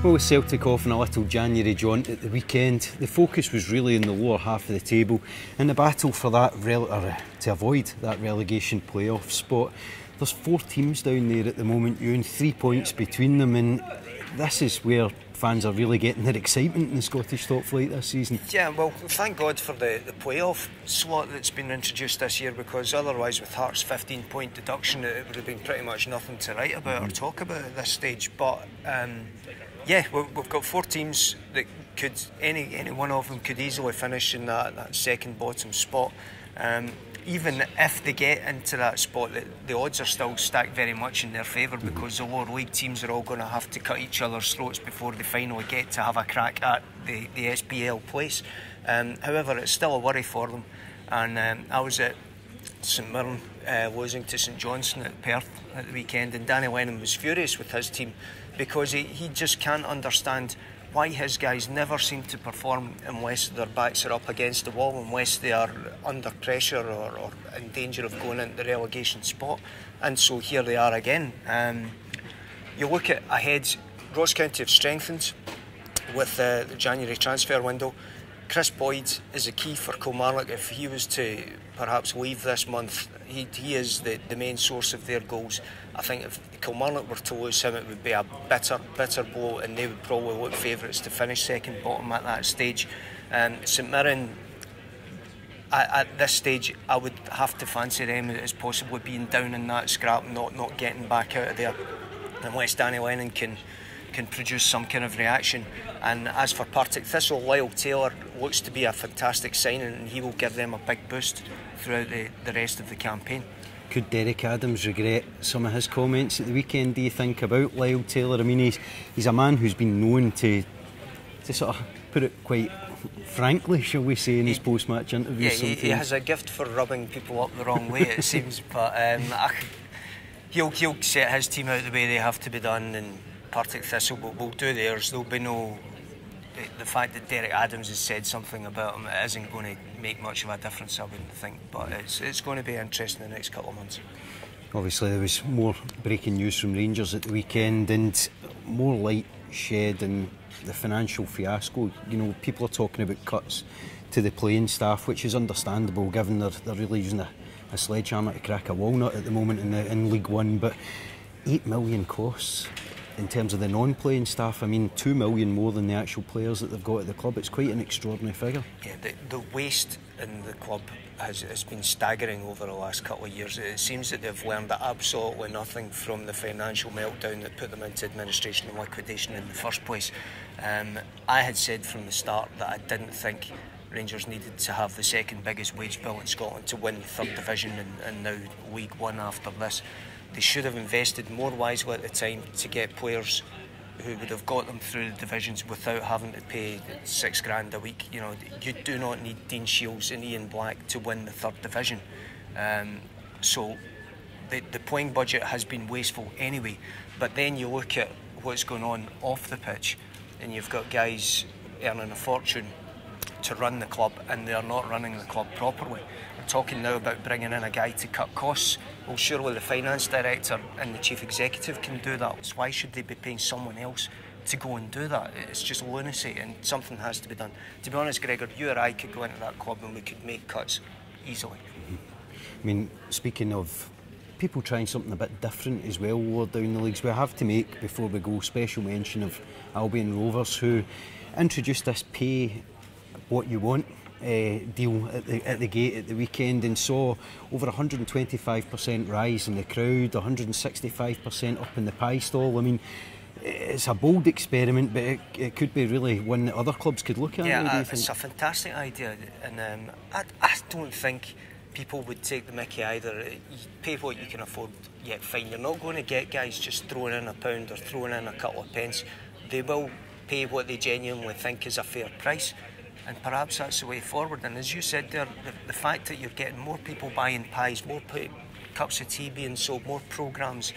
Well, with Celtic off on a little January jaunt at the weekend, the focus was really in the lower half of the table and the battle for that to avoid that relegation playoff spot. There's 4 teams down there at the moment, Euan, 3 points between them, and this is where fans are really getting their excitement in the Scottish top flight this season. Yeah, well, thank God for the playoff slot that's been introduced this year, because otherwise with Hearts' 15-point deduction it would have been pretty much nothing to write about or talk about at this stage. But yeah, we've got 4 teams that could, any one of them could easily finish in that second bottom spot. Even if they get into that spot, the odds are still stacked very much in their favour, because the lower league teams are all going to have to cut each other's throats before they finally get to have a crack at the SPL place. However, it's still a worry for them. And I was at St Mirren losing to St Johnstone at Perth at the weekend, and Danny Lennon was furious with his team because he just can't understand why his guys never seem to perform unless their backs are up against the wall, unless they are under pressure or in danger of going into the relegation spot. And so here they are again. You look at ahead, Ross County have strengthened with the January transfer window. Chris Boyd is a key for Kilmarnock. If he was to perhaps leave this month, he is the main source of their goals. I think if Kilmarnock were to lose him, it would be a bitter blow, and they would probably look favourites to finish second bottom at that stage. St Mirren, at this stage, I would have to fancy them as possibly being down in that scrap, not getting back out of there, unless Danny Lennon can produce some kind of reaction. And as for Partick Thistle, Lyle Taylor looks to be a fantastic signing, and he will give them a big boost throughout the rest of the campaign. Could Derek Adams regret some of his comments at the weekend, do you think, about Lyle Taylor? I mean, he's a man who's been known to sort of put it quite frankly, shall we say, in his post-match interviews. Yeah, he has a gift for rubbing people up the wrong way, it seems. But he'll set his team out the way they have to be done, and Partick Thistle will do theirs. There'll be no... The fact that Derek Adams has said something about him, it isn't going to make much of a difference, I wouldn't think. But it's going to be interesting in the next couple of months. Obviously, there was more breaking news from Rangers at the weekend, and more light shed in the financial fiasco. You know, people are talking about cuts to the playing staff, which is understandable given they're really using a sledgehammer to crack a walnut at the moment in League One. But 8 million costs in terms of the non-playing staff. I mean, 2 million more than the actual players that they've got at the club. It's quite an extraordinary figure. Yeah, the waste in the club has been staggering over the last couple of years. It seems that they've learned absolutely nothing from the financial meltdown that put them into administration and liquidation in the first place. I had said from the start that I didn't think Rangers needed to have the second biggest wage bill in Scotland to win the third division and now League One after this. They should have invested more wisely at the time to get players who would have got them through the divisions without having to pay £6 a week. You know, you do not need Dean Shields and Ian Black to win the third division. So the playing budget has been wasteful anyway. But then you look at what's going on off the pitch, and you've got guys earning a fortune to run the club, and they're not running the club properly. We're talking now about bringing in a guy to cut costs. Well, surely the finance director and the chief executive can do that. So why should they be paying someone else to go and do that? It's just lunacy, and something has to be done. To be honest, Gregor, you or I could go into that club and we could make cuts easily. I mean, speaking of people trying something a bit different as well lower down the leagues, we have to make, before we go, special mention of Albion Rovers, who introduced this pay what you want deal at the gate at the weekend, and saw over 125% rise in the crowd, 165% up in the pie stall. I mean, it's a bold experiment, but it could be really one that other clubs could look at. Yeah, it's a fantastic idea, and I don't think people would take the mickey either. You pay what you can afford, yet fine. You're not going to get guys just throwing in £1 or throwing in a couple of pence. They will pay what they genuinely think is a fair price. And perhaps that's the way forward. And as you said there, the fact that you're getting more people buying pies, more cups of tea being sold, more programmes,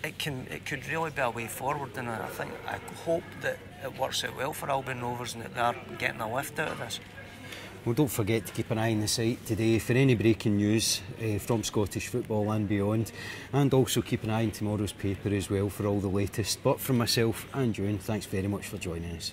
it could really be a way forward. And I hope that it works out well for Albion Rovers and that they're getting a lift out of this. Well, don't forget to keep an eye on the site today for any breaking news from Scottish football and beyond, and also keep an eye on tomorrow's paper as well for all the latest. But from myself and Euan, thanks very much for joining us.